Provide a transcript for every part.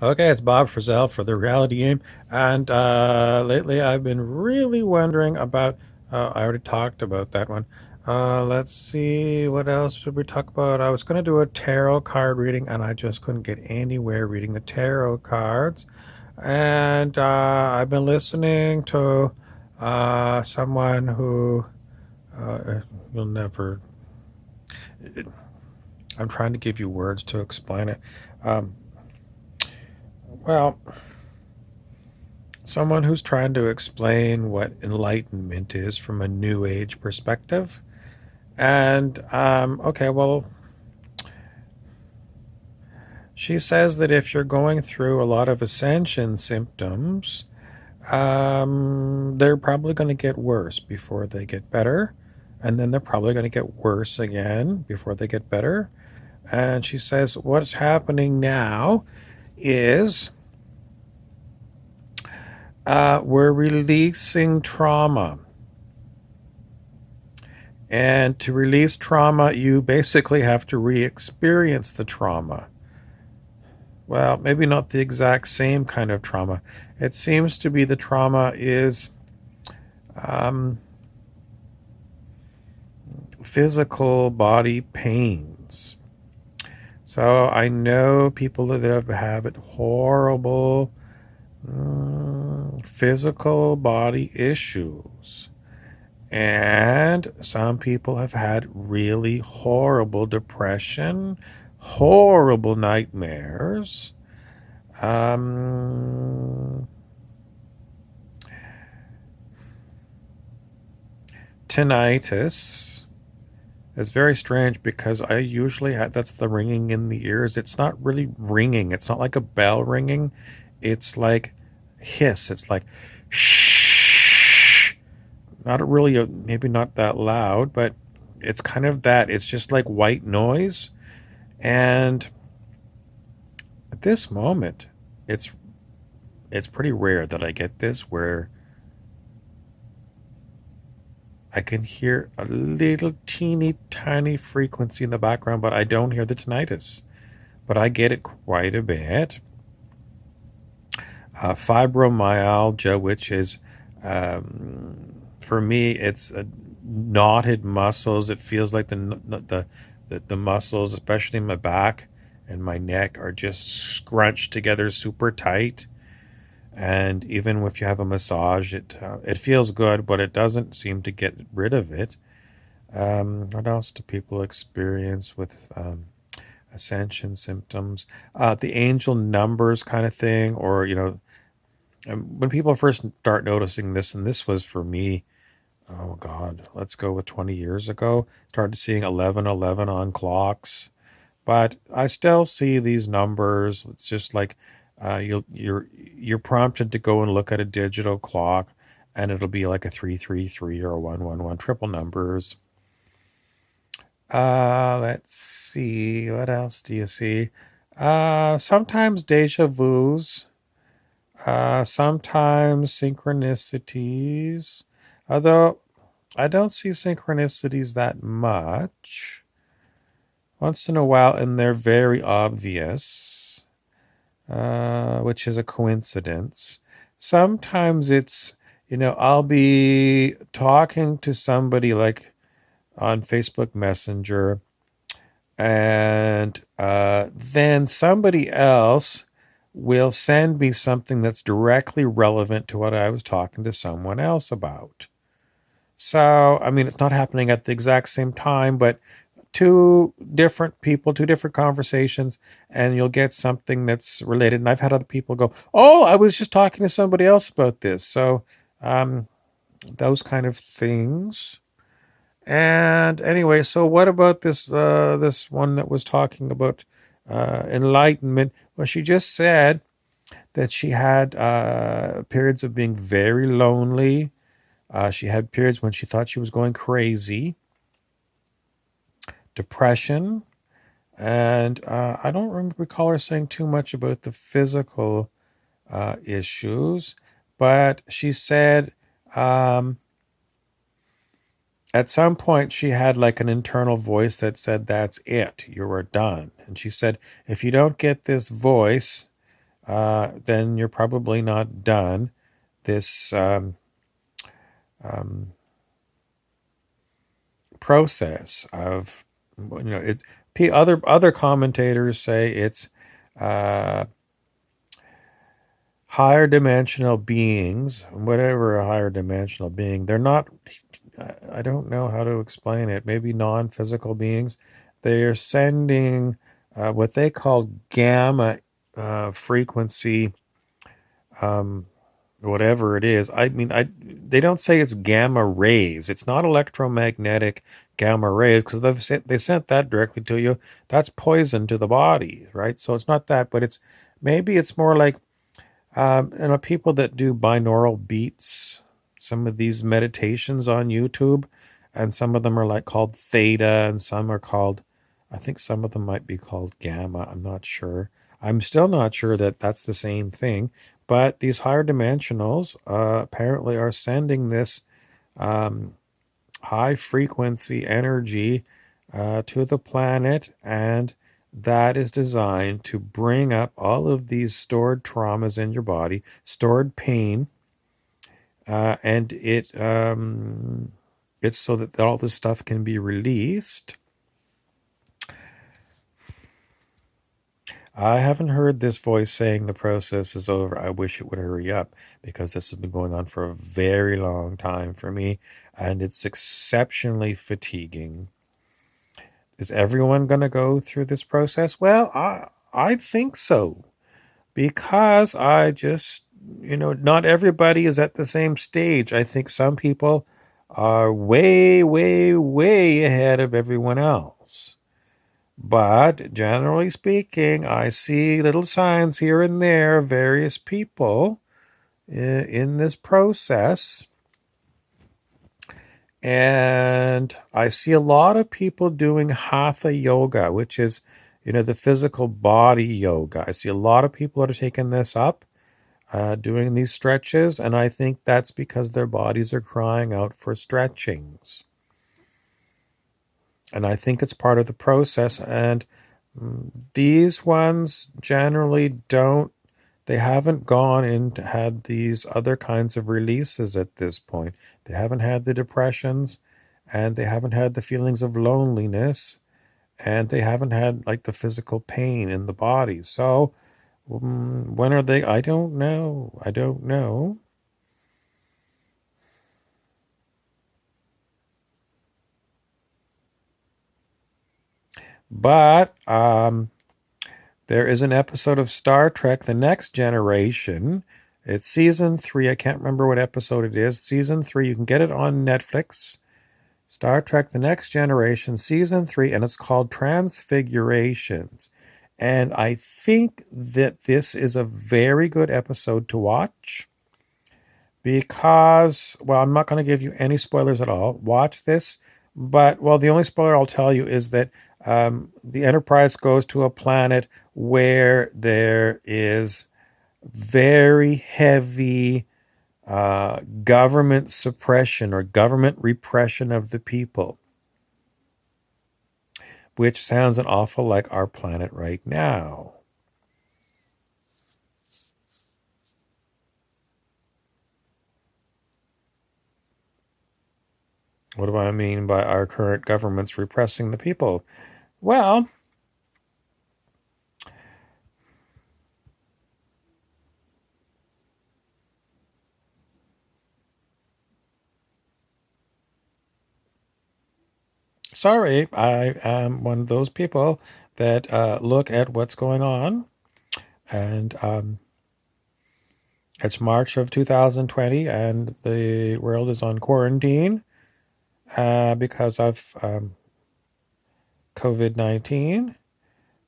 Okay, it's Bob Frizzell for the Reality Game, and lately I've been really wondering about. I already talked about that one. Let's see, what else did we talk about? I was going to do a tarot card reading, and I just couldn't get anywhere reading the tarot cards. And I've been listening to someone who you'll never. I'm trying to give you words to explain it. Um, well, Someone who's trying to explain what enlightenment is from a new age perspective. And, okay, well, she says that if you're going through a lot of ascension symptoms, they're probably going to get worse before they get better. And then they're probably going to get worse again before they get better. And she says what's happening now is we're releasing trauma. And to release trauma, you basically have to re experience the trauma. Well, maybe not the exact same kind of trauma. It seems to be the trauma is um, physical body pains. So I know people that have had horrible physical body issues. And some people have had really horrible depression, horrible nightmares, um, tinnitus. It's very strange because I usually have that's the ringing in the ears. It's not really ringing, it's not like a bell ringing, it's like hiss. It's like shh. Not really, maybe not that loud, but it's kind of that. It's just like white noise. And at this moment, it's it's pretty rare that I get this where I can hear a little teeny tiny frequency in the background, but I don't hear the tinnitus. But I get it quite a bit. Fibromyalgia, which is for me, it's knotted muscles. It feels like the muscles, especially in my back and my neck, are just scrunched together super tight. And even if you have a massage, it feels good, but it doesn't seem to get rid of it. What else do people experience with ascension symptoms? The angel numbers kind of thing, or when people first start noticing this, and this was for me, oh God, let's go with 20 years ago, started seeing 1111 on clocks, but I still see these numbers. It's just like you're prompted to go and look at a digital clock, and it'll be like a 333 or a 111, triple numbers. Let's see, what else do you see? Sometimes deja vus, sometimes synchronicities, although I don't see synchronicities that much. Once in a while, and they're very obvious, which is a coincidence. Sometimes it's, I'll be talking to somebody like on Facebook Messenger, and then somebody else will send me something that's directly relevant to what I was talking to someone else about. So, I mean, it's not happening at the exact same time, but two different people, two different conversations, and you'll get something that's related. And I've had other people go, "Oh, I was just talking to somebody else about this." So, um, those kind of things. And anyway, so what about this one that was talking about enlightenment? Well, she just said that she had periods of being very lonely. She had periods when she thought she was going crazy, depression, and I don't recall her saying too much about the physical issues, but she said um, at some point she had like an internal voice that said, "That's it, you are done." And she said, if you don't get this voice, then you're probably not done this um, process of, other commentators say it's uh, higher dimensional beings, whatever a higher dimensional being. They're not. I don't know how to explain it. Maybe non-physical beings. They are sending what they call gamma frequency, um, whatever it is. I mean, they don't say it's gamma rays. It's not electromagnetic gamma rays because they sent that directly to you. That's poison to the body, right? So it's not that, but maybe it's more like people that do binaural beats, some of these meditations on YouTube, and some of them are like called theta, and some are called, I think some of them might be called gamma. I'm not sure. I'm still not sure that that's the same thing, but these higher dimensionals apparently are sending this um, high frequency energy to the planet, and that is designed to bring up all of these stored traumas in your body, stored pain, and it's so that all this stuff can be released. I haven't heard this voice saying the process is over. I wish it would hurry up because this has been going on for a very long time for me, and it's exceptionally fatiguing. Is everyone going to go through this process? Well, I think so, because I just, not everybody is at the same stage. I think some people are way, way, way ahead of everyone else. But generally speaking, I see little signs here and there, various people in this process. And I see a lot of people doing hatha yoga, which is, the physical body yoga. I see a lot of people that are taking this up, doing these stretches, and I think that's because their bodies are crying out for stretchings. And I think it's part of the process. And these ones generally they haven't gone and had these other kinds of releases at this point. They haven't had the depressions, and they haven't had the feelings of loneliness, and they haven't had like the physical pain in the body. So when are they? I don't know. I don't know. But there is an episode of Star Trek: The Next Generation. It's season 3. I can't remember what episode it is. Season 3. You can get it on Netflix. Star Trek: The Next Generation, season 3, and it's called Transfigurations. And I think that this is a very good episode to watch because, well, I'm not going to give you any spoilers at all. Watch this. But, well, the only spoiler I'll tell you is that the Enterprise goes to a planet where there is very heavy government suppression or government repression of the people, which sounds an awful like our planet right now. What do I mean by our current government's repressing the people? Well, sorry, I am one of those people that look at what's going on, and it's March of 2020, and the world is on quarantine because of COVID-19.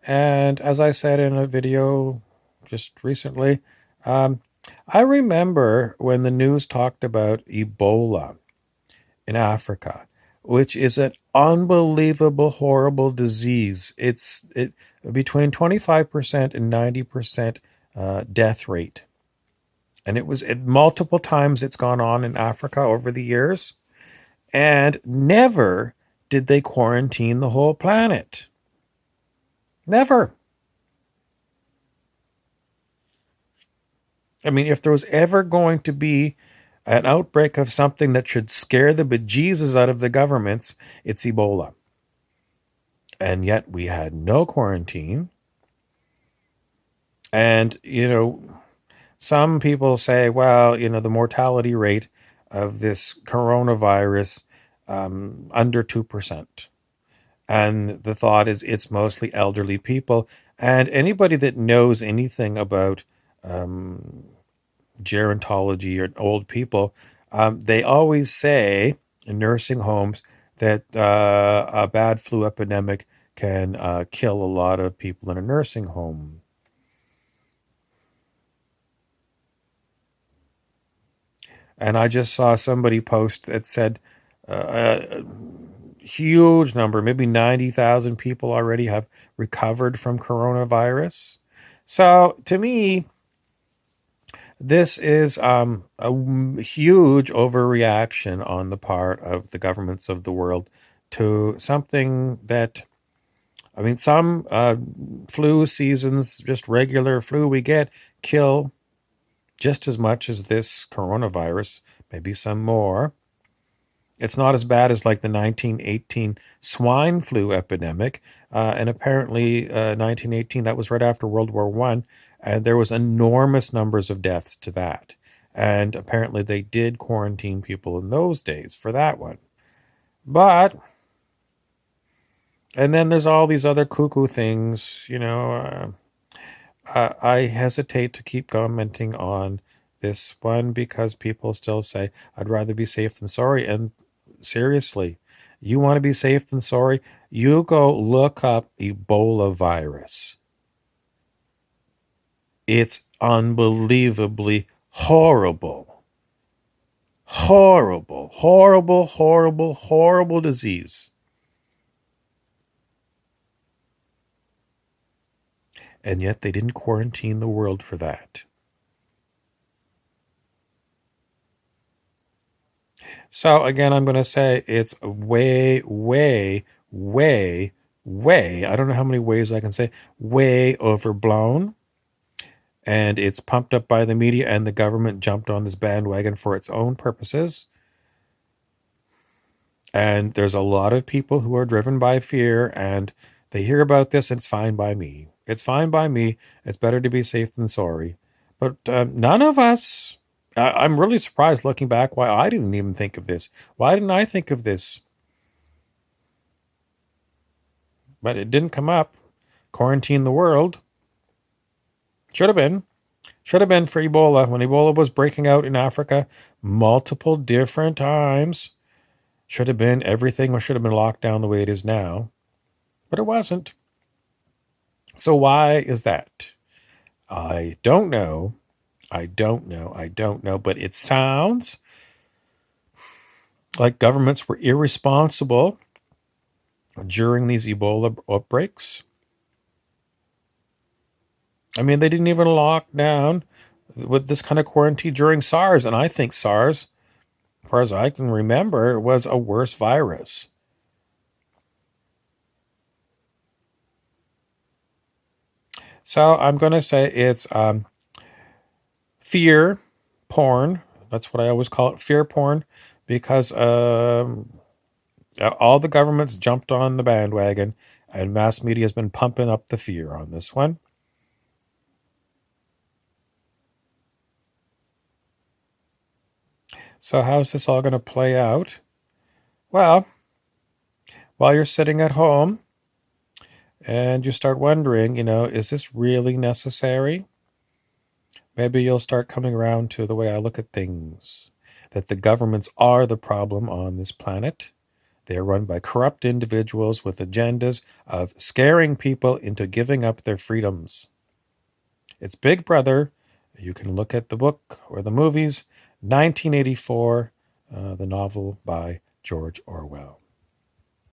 And as I said in a video just recently, I remember when the news talked about Ebola in Africa, which is an unbelievable, horrible disease. It's between 25% and 90% death rate. And multiple times it's gone on in Africa over the years. And never did they quarantine the whole planet. Never. I mean, if there was ever going to be an outbreak of something that should scare the bejesus out of the governments, it's Ebola. And yet we had no quarantine. And, some people say, well, the mortality rate of this coronavirus, under 2%. And the thought is it's mostly elderly people. And anybody that knows anything about gerontology or old people, they always say in nursing homes that a bad flu epidemic can kill a lot of people in a nursing home. And I just saw somebody post that said a huge number, maybe 90,000 people already have recovered from coronavirus. So to me, this is a huge overreaction on the part of the governments of the world to something that, I mean, some flu seasons, just regular flu we get, kill just as much as this coronavirus, maybe some more. It's not as bad as like the 1918 swine flu epidemic. And apparently 1918, that was right after World War One, and there was enormous numbers of deaths to that. And apparently they did quarantine people in those days for that one. But, and then there's all these other cuckoo things, I hesitate to keep commenting on this one because people still say, I'd rather be safe than sorry. And seriously, you want to be safe than sorry? You go look up Ebola virus. It's unbelievably horrible. Horrible, horrible, horrible, horrible disease. And yet they didn't quarantine the world for that. So again, I'm going to say it's way, way, way, way, I don't know how many ways I can say, way overblown. And it's pumped up by the media, and the government jumped on this bandwagon for its own purposes. And there's a lot of people who are driven by fear, and they hear about this, and it's fine by me. It's fine by me. It's better to be safe than sorry. But none of us, I'm really surprised looking back why I didn't even think of this. Why didn't I think of this? But it didn't come up. Quarantine the world. Should have been. Should have been for Ebola. When Ebola was breaking out in Africa multiple different times. Should have been. Everything should have been locked down the way it is now. But it wasn't. So why is that? I don't know. I don't know. But it sounds like governments were irresponsible during these Ebola outbreaks. I mean, they didn't even lock down with this kind of quarantine during SARS. And I think SARS, as far as I can remember, was a worse virus. So I'm going to say it's fear porn. That's what I always call it, fear porn, because all the governments jumped on the bandwagon, and mass media has been pumping up the fear on this one. So how's this all going to play out? Well, while you're sitting at home and you start wondering, is this really necessary? Maybe you'll start coming around to the way I look at things, that the governments are the problem on this planet. They are run by corrupt individuals with agendas of scaring people into giving up their freedoms. It's Big Brother. You can look at the book or the movies. 1984, the novel by George Orwell.